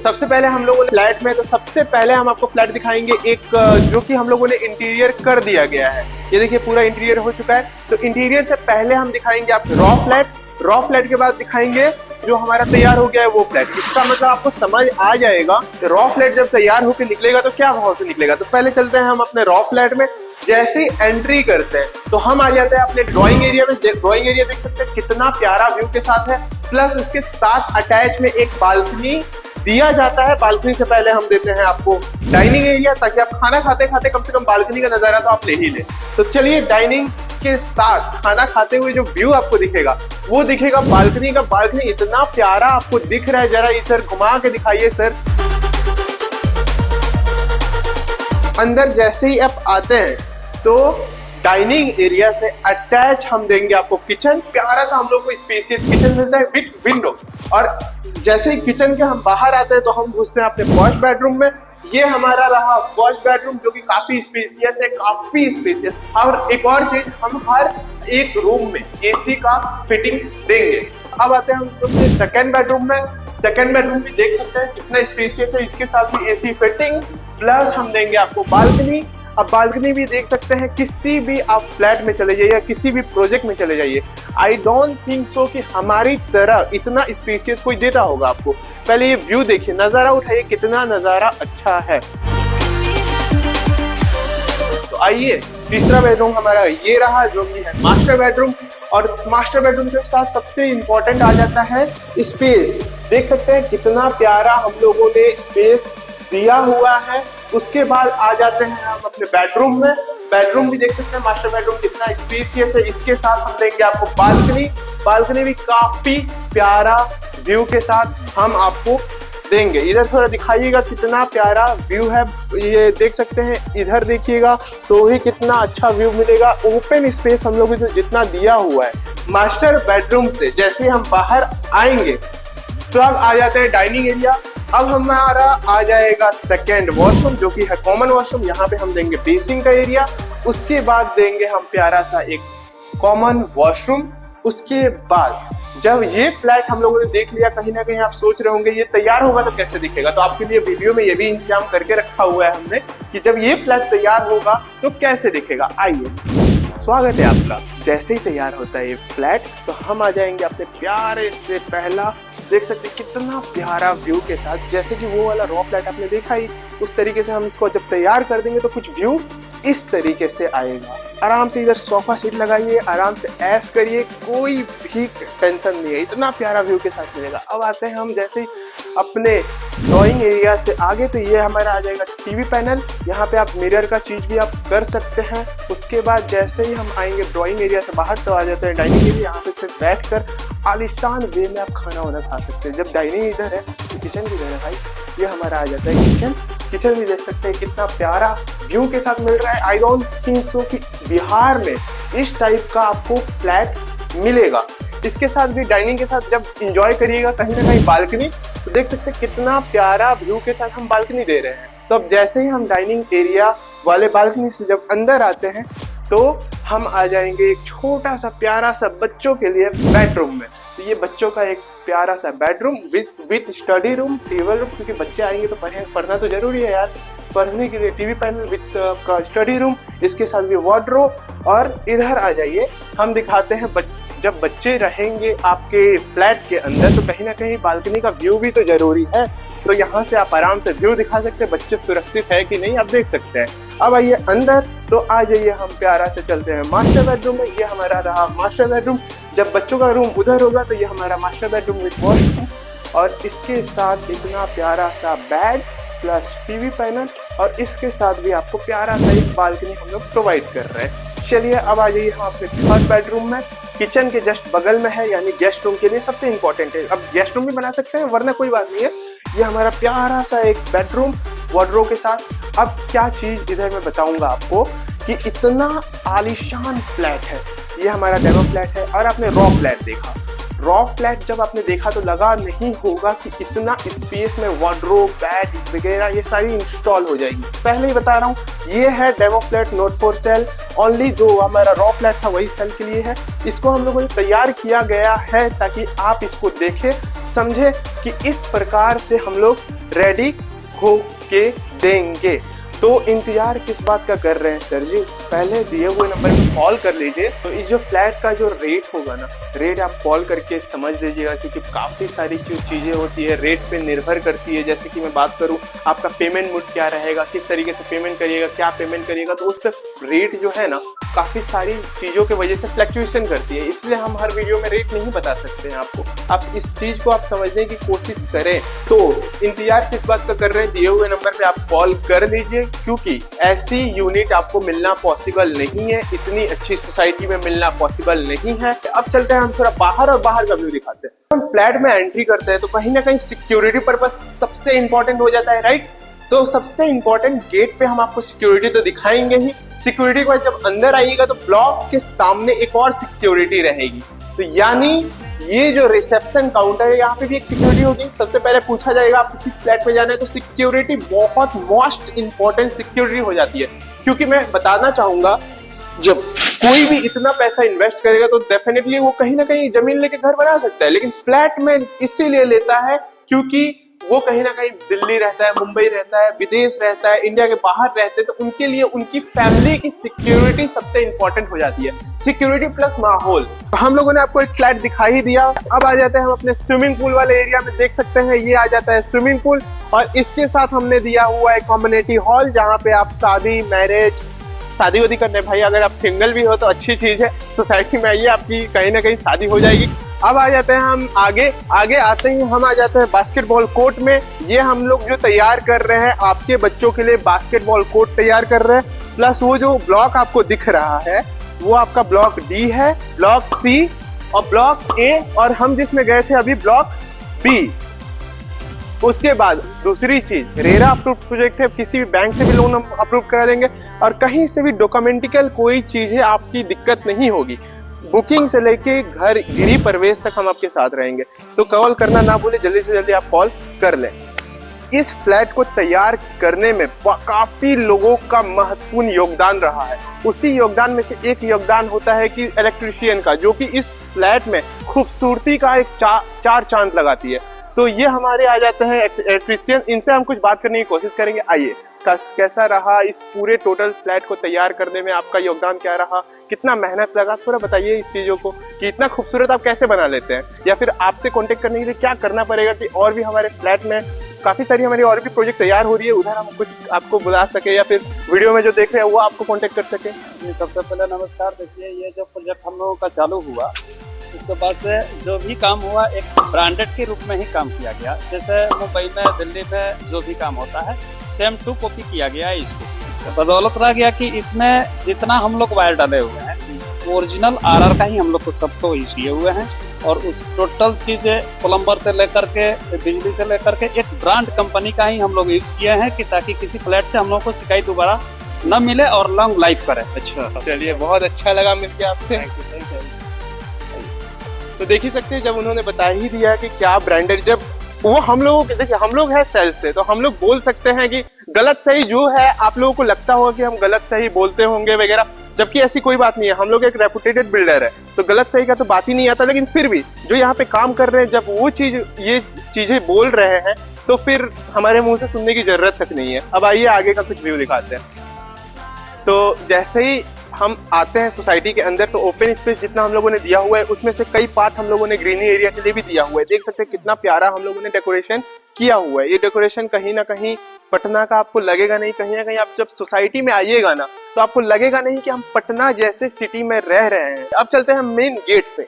सबसे पहले हम लोगों ने फ्लैट में, तो सबसे पहले हम आपको फ्लैट दिखाएंगे एक जो कि हम लोगों ने इंटीरियर कर दिया गया है। ये देखिए पूरा इंटीरियर हो चुका है। तो इंटीरियर से पहले हम दिखाएंगे आपको रॉ फ्लैट के बाद दिखाएंगे जो हमारा तैयार हो गया है वो फ्लैट। इसका मतलब आपको समझ आ जाएगा रॉ फ्लैट जब तैयार होकर निकलेगा तो क्या भाव से निकलेगा। तो पहले चलते हैं हम अपने रॉ फ्लैट में। जैसे ही एंट्री करते हैं तो हम आ जाते हैं अपने ड्राइंग एरिया में। ड्राइंग एरिया देख सकते हैं कितना प्यारा व्यू के साथ है, प्लस इसके साथ अटैच में एक बालकनी दिया जाता है। बालकनी से पहले हम देते हैं आपको डाइनिंग एरिया, ताकि आप खाना खाते खाते कम से कम बालकनी का नजारा तो आप ले ही ले। तो चलिए, डाइनिंग के साथ खाना खाते हुए जो व्यू आपको दिखेगा वो दिखेगा बालकनी का। बालकनी इतना प्यारा आपको दिख रहा है, जरा इधर घुमा के दिखाइए सर। अंदर जैसे ही आप आते हैं तो डाइनिंग एरिया से अटैच हम देंगे आपको किचन। प्यारा सा हम लोग को स्पेसियस किचन मिलता है विद विंडो। और जैसे ही किचन के हम बाहर आते हैं तो हम घुसते हैं अपने वॉश बेडरूम में। ये हमारा रहा वॉश बेडरूम, जो कि काफी स्पेसियस है, काफी स्पेसियस। और एक और चीज, हम हर एक रूम में एसी का फिटिंग देंगे। अब आते हैं हम सेकंड बेडरूम में। सेकंड बेडरूम भी देख सकते हैं कितना स्पेसियस है, इसके साथ भी एसी फिटिंग, प्लस हम देंगे आपको बालकनी। अब बालकनी भी देख सकते हैं, किसी भी आप फ्लैट में चले जाइए या किसी भी प्रोजेक्ट में चले जाइए, आई डोंट थिंक सो कि हमारी तरह इतना स्पेसियस कोई देता होगा आपको। पहले ये व्यू देखिए, नजारा उठाइए, कितना नजारा अच्छा है। तो आइए, तीसरा बेडरूम हमारा ये रहा, जो कि है मास्टर बेडरूम। और मास्टर बेडरूम के साथ सबसे इंपॉर्टेंट आ जाता है स्पेस। देख सकते हैं कितना प्यारा हम लोगों ने स्पेस दिया हुआ है। उसके बाद आ जाते हैं हम अपने बेडरूम में। बेडरूम भी देख सकते हैं मास्टर बेडरूम कितना स्पेसियस है। इसके साथ हम देंगे आपको बालकनी। बालकनी भी काफी प्यारा व्यू के साथ हम आपको देंगे। इधर थोड़ा दिखाइएगा कितना प्यारा व्यू है, ये देख सकते हैं। इधर देखिएगा तो ही कितना अच्छा व्यू मिलेगा। ओपन स्पेस हम लोग जितना दिया हुआ है। मास्टर बेडरूम से जैसे हम बाहर आएंगे तो अब आ जाते हैं डाइनिंग एरिया। अब हमारा आ जाएगा सेकेंड वॉशरूम, जो कि है कॉमन वॉशरूम। यहाँ पे हम देंगे बेसिंग का एरिया। उसके बाद देंगे हम प्यारा सा एक कॉमन वॉशरूम। उसके बाद जब ये फ्लैट हम लोगों ने देख लिया, कहीं ना कहीं आप सोच रहे होंगे ये तैयार होगा तो कैसे दिखेगा। तो आपके लिए वीडियो में ये भी इंतजाम करके रखा हुआ है हमने कि जब ये फ्लैट तैयार होगा तो कैसे दिखेगा। आइए, स्वागत है आपका। जैसे ही तैयार होता है ये फ्लैट तो हम आ जाएंगे अपने प्यारे से पहला, देख सकते हैं कितना प्यारा व्यू के साथ। जैसे कि वो वाला रॉ फ्लैट आपने देखा ही, उस तरीके से हम इसको जब तैयार कर देंगे तो कुछ व्यू इस तरीके से आएगा। आराम से इधर सोफा सीट लगाइए, आराम से ऐश करिए, कोई भी टेंशन नहीं है, इतना प्यारा व्यू के साथ मिलेगा। अब आते हैं हम जैसे अपने ड्राइंग एरिया से आगे, तो ये हमारा आ जाएगा टीवी पैनल। यहाँ पे आप मिरर का चीज भी आप कर सकते हैं। उसके बाद जैसे ही हम आएंगे ड्राइंग एरिया से बाहर तो आ जाते हैं डाइनिंग एरिया। यहाँ पे सिर्फ बैठ कर आलिशान वे में आप खाना वाना खा सकते हैं। जब डाइनिंग इधर है तो किचन भी इधर है भाई। ये हमारा आ जाता है किचन। किचन भी देख सकते हैं कितना प्यारा व्यू के साथ मिल रहा है। आई डोंट थिंक सो कि बिहार में इस टाइप का आपको फ्लैट मिलेगा। इसके साथ भी डाइनिंग के साथ जब एंजॉय करिएगा कहीं ना कहीं बालकनी, तो देख सकते हैं कितना प्यारा व्यू के साथ हम बालकनी दे रहे हैं। तो अब जैसे ही हम डाइनिंग एरिया वाले बालकनी से जब अंदर आते हैं तो हम आ जाएंगे एक छोटा सा प्यारा सा बच्चों के लिए बेडरूम में। तो ये बच्चों का एक प्यारा सा bedroom with study room, table room, क्योंकि बच्चे आएंगे तो पढ़ना तो जरूरी है यार। पढ़ने के लिए टीवी पैनल विथ का स्टडी रूम, इसके साथ भी वार्डरोब। और इधर आ जाइए, हम दिखाते हैं जब बच्चे रहेंगे आपके फ्लैट के अंदर तो कहीं ना कहीं बालकनी का व्यू भी तो जरूरी है। तो यहाँ से आप आराम से व्यू दिखा सकते हैं, बच्चे सुरक्षित है कि नहीं आप देख सकते हैं। अब आइए अंदर, तो आ जाइए हम प्यारा से चलते हैं मास्टर बेडरूम में। ये हमारा रहा मास्टर बेडरूम। जब बच्चों का रूम उधर होगा तो ये हमारा मास्टर बेडरूम विथ वॉशरूम, और इसके साथ इतना प्यारा सा बेड प्लस टीवी पैनल, और इसके साथ भी आपको प्यारा सा एक बालकनी हम लोग प्रोवाइड कर रहे हैं। चलिए अब आ जाइए हम अपने थर्ड बेडरूम में। किचन के जस्ट बगल में है, यानी गेस्ट रूम के लिए सबसे इंपॉर्टेंट है। अब गेस्ट रूम भी बना सकते हैं, वरना कोई बात नहीं है। ये हमारा प्यारा सा एक बेडरूम वार्डरोब के साथ। अब क्या चीज इधर मैं बताऊंगा आपको कि इतना आलीशान फ्लैट है। ये हमारा डेमो फ्लैट है। और आपने रॉ फ्लैट देखा, रॉ फ्लैट जब आपने देखा तो लगा नहीं होगा कि इतना स्पेस में वार्डरोब, बेड वगैरह ये सारी इंस्टॉल हो जाएगी। पहले ही बता रहा हूँ, ये है demo flat, not for sale only. जो हमारा रॉ फ्लैट था वही सेल के लिए है। इसको हम लोगों ने तैयार किया गया है ताकि आप इसको देखें, समझे कि इस प्रकार से हम लोग रेडी हो के देंगे। तो इंतजार किस बात का कर रहे हैं सर जी, पहले दिए हुए नंबर पे कॉल कर लीजिए। तो इस जो फ्लैट का जो रेट होगा ना, रेट आप कॉल करके समझ लीजिएगा, क्योंकि काफ़ी सारी चीज़ें होती है, रेट पे निर्भर करती है। जैसे कि मैं बात करूं, आपका पेमेंट मोड क्या रहेगा, किस तरीके से पेमेंट करिएगा, क्या पेमेंट करिएगा, तो उस पर रेट जो है ना काफ़ी सारी चीज़ों की वजह से फ्लक्चुएशन करती है। इसलिए हम हर वीडियो में रेट नहीं बता सकते हैं आपको। आप इस चीज़ को आप समझने की कोशिश करें। तो इंतजार किस बात का कर रहे हैं, दिए हुए नंबर पे आप कॉल कर लीजिए, क्योंकि ऐसी यूनिट आपको मिलना पॉसिबल नहीं है, इतनी अच्छी सोसाइटी में मिलना पॉसिबल नहीं है। अब चलते हैं हम थोड़ा बाहर, और बाहर का व्यू दिखाते हैं। हम फ्लैट में एंट्री करते हैं तो कहीं ना कहीं सिक्योरिटी पर्पस सबसे इंपॉर्टेंट हो जाता है, राइट। तो सबसे इंपॉर्टेंट, गेट पे हम आपको सिक्योरिटी तो दिखाएंगे ही। सिक्योरिटी के बाद जब अंदर आइएगा तो ब्लॉक के सामने एक और सिक्योरिटी रहेगी। तो यानी ये जो रिसेप्शन काउंटर है, यहाँ पे भी एक सिक्योरिटी होगी। सबसे पहले पूछा जाएगा आपको किस फ्लैट में जाना है, तो सिक्योरिटी बहुत मोस्ट इंपॉर्टेंट सिक्योरिटी हो जाती है। क्योंकि मैं बताना चाहूंगा, जब कोई भी इतना पैसा इन्वेस्ट करेगा तो डेफिनेटली वो कहीं ना कहीं जमीन लेके घर बना सकता है, लेकिन फ्लैट में इसीलिए लेता है क्योंकि वो कहीं ना कहीं दिल्ली रहता है, मुंबई रहता है, विदेश रहता है, इंडिया के बाहर रहते हैं, तो उनके लिए उनकी फैमिली की सिक्योरिटी सबसे इंपॉर्टेंट हो जाती है। सिक्योरिटी प्लस माहौल। तो हम लोगों ने आपको एक फ्लैट दिखा ही दिया। अब आ जाते हैं हम अपने स्विमिंग पूल वाले एरिया में। देख सकते हैं ये आ जाता है स्विमिंग पूल, और इसके साथ हमने दिया हुआ है कम्युनिटी हॉल, जहाँ पे आप शादी, मैरिज, शादी वादी करने, भाई अगर आप सिंगल भी हो तो अच्छी चीज है, सोसाइटी में आइए, आपकी कहीं ना कहीं शादी हो जाएगी। अब आ जाते हैं हम आगे आते ही हम आ जाते हैं बास्केटबॉल कोर्ट में। ये हम लोग जो तैयार कर रहे हैं आपके बच्चों के लिए बास्केटबॉल कोर्ट तैयार कर रहे हैं। प्लस वो जो ब्लॉक आपको दिख रहा है वो आपका ब्लॉक डी है, ब्लॉक सी और ब्लॉक ए, और हम जिसमें गए थे अभी ब्लॉक बी। उसके बाद दूसरी चीज, रेरा अप्रूव प्रोजेक्ट है, किसी भी बैंक से भी लोन हम अप्रूव करा देंगे, और कहीं से भी डॉक्यूमेंटिकल कोई चीज है आपकी दिक्कत नहीं होगी। बुकिंग से लेके घर गृह प्रवेश तक हम आपके साथ रहेंगे। तो कॉल करना ना भूले, जल्दी से जल्दी आप कॉल कर लें। इस फ्लैट को तैयार करने में काफी लोगों का महत्वपूर्ण योगदान रहा है। उसी योगदान में से एक योगदान होता है कि इलेक्ट्रीशियन का, जो कि इस फ्लैट में खूबसूरती का एक चार चांद लगाती है। तो ये हमारे आ जाते हैं इलेक्ट्रीशियन, इनसे हम कुछ बात करने की कोशिश करेंगे। आइए, कैसा रहा इस पूरे टोटल फ्लैट को तैयार करने में, आपका योगदान क्या रहा, कितना मेहनत लगा, थोड़ा बताइए इस चीज़ों को कि इतना खूबसूरत आप कैसे बना लेते हैं, या फिर आपसे कांटेक्ट करने के लिए क्या करना पड़ेगा कि और भी हमारे फ्लैट में काफ़ी सारी हमारी और भी प्रोजेक्ट तैयार हो रही है, उधर हम कुछ आपको बुला सके, या फिर वीडियो में जो देख रहे हैं वो आपको कांटेक्ट कर सके। सबसे पहले नमस्कार। देखिए, ये जो प्रोजेक्ट हम लोगों का चालू हुआ, उसके बाद से जो भी काम हुआ एक ब्रांडेड के रूप में ही काम किया गया। जैसे मुंबई में, दिल्ली में जो भी काम होता है सेम टू कॉपी किया गया है इसको। बदौलत रह गया कि इसमें जितना हम लोग वायर डाले हुए हैं ओरिजिनल आरआर का ही हम लोग को सबको यूज किए हुए हैं, और उस टोटल चीजें प्लम्बर से लेकर के बिजली से लेकर के एक ब्रांड कंपनी का ही हम लोग यूज किए हैं, कि ताकि किसी फ्लैट से हम लोग को शिकायत दोबारा न मिले और लॉन्ग लाइफ करे। अच्छा, चलिए, बहुत अच्छा लगा मिलके आपसे। तो देख ही सकते हैं, जब उन्होंने बता ही दिया कि क्या ब्रांडेड, जब वो हम लोगों के, देखिए हम लोग हैं सेल्स से, तो हम लोग बोल सकते हैं कि गलत सही जो है आप लोगों को लगता होगा कि हम गलत सही बोलते होंगे वगैरह, जबकि ऐसी कोई बात नहीं है। हम लोग एक रेपुटेटेड बिल्डर है, तो गलत सही का तो बात ही नहीं आता। लेकिन फिर भी जो यहाँ पे काम कर रहे हैं, जब वो ये चीजें बोल रहे हैं, तो फिर हमारे मुंह से सुनने की जरूरत तक नहीं है। अब आइए आगे का कुछ व्यू दिखाते हैं। तो जैसे ही हम आते हैं सोसाइटी के अंदर, तो ओपन स्पेस जितना हम लोगों ने दिया हुआ है उसमें से कई पार्ट हम लोगों ने ग्रीनरी एरिया के लिए भी दिया हुआ है। देख सकते हैं कितना प्यारा हम लोगों ने डेकोरेशन किया हुआ है। ये डेकोरेशन कहीं ना कहीं पटना का आपको लगेगा नहीं, कहीं ना कहीं आप जब सोसाइटी में आइएगा ना तो आपको लगेगा नहीं कि हम पटना जैसे सिटी में रह रहे हैं। अब चलते हैं मेन गेट पे।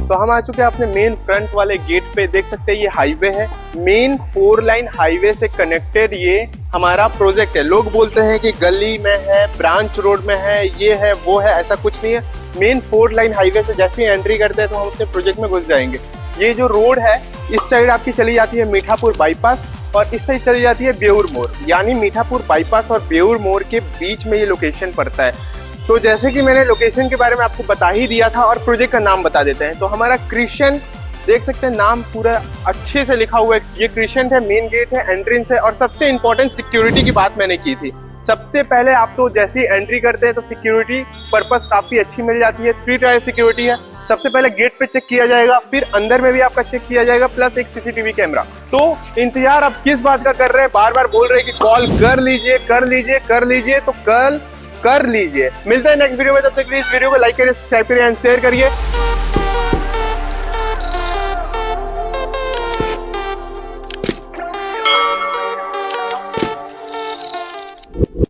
तो हम आ चुके हैं अपने मेन फ्रंट वाले गेट पे। देख सकते हैं ये हाईवे है, मेन 4 लाइन हाईवे से कनेक्टेड ये हमारा प्रोजेक्ट है। लोग बोलते हैं कि गली में है, ब्रांच रोड में है, ये है वो है, ऐसा कुछ नहीं है। मेन 4 लाइन हाईवे से जैसे ही एंट्री करते हैं तो हम अपने प्रोजेक्ट में घुस जाएंगे। ये जो रोड है इस साइड आपकी चली जाती है मीठापुर बाईपास, और इस साइड चली जाती है बेउर मोड़। यानी मीठापुर बाईपास और बेउर मोड़ के बीच में ये लोकेशन पड़ता है। तो जैसे कि मैंने लोकेशन के बारे में आपको बता ही दिया था, और प्रोजेक्ट का नाम बता देते हैं। तो हमारा क्रिश्चियन, देख सकते हैं नाम पूरा अच्छे से लिखा हुआ है। ये क्रिश्चियन है, मेन गेट है, एंट्रेंस है, और सबसे इंपॉर्टेंट सिक्योरिटी की बात मैंने की थी। सबसे पहले आप तो जैसे ही एंट्री करते हैं तो सिक्योरिटी पर्पस काफी अच्छी मिल जाती है। 3 टायर सिक्योरिटी है। सबसे पहले गेट पे चेक किया जाएगा, फिर अंदर में भी आपका चेक किया जाएगा, प्लस एक सीसीटीवी कैमरा। तो इंतजार आप किस बात का कर रहे हैं? बार बार बोल रहे हैं कि कॉल कर लीजिए, कर लीजिए, कर लीजिए, तो कल कर लीजिए। मिलते हैं नेक्स्ट वीडियो में, तब तक के लिए इस वीडियो को लाइक करिए, सब्सक्राइब करिए एंड शेयर करिए।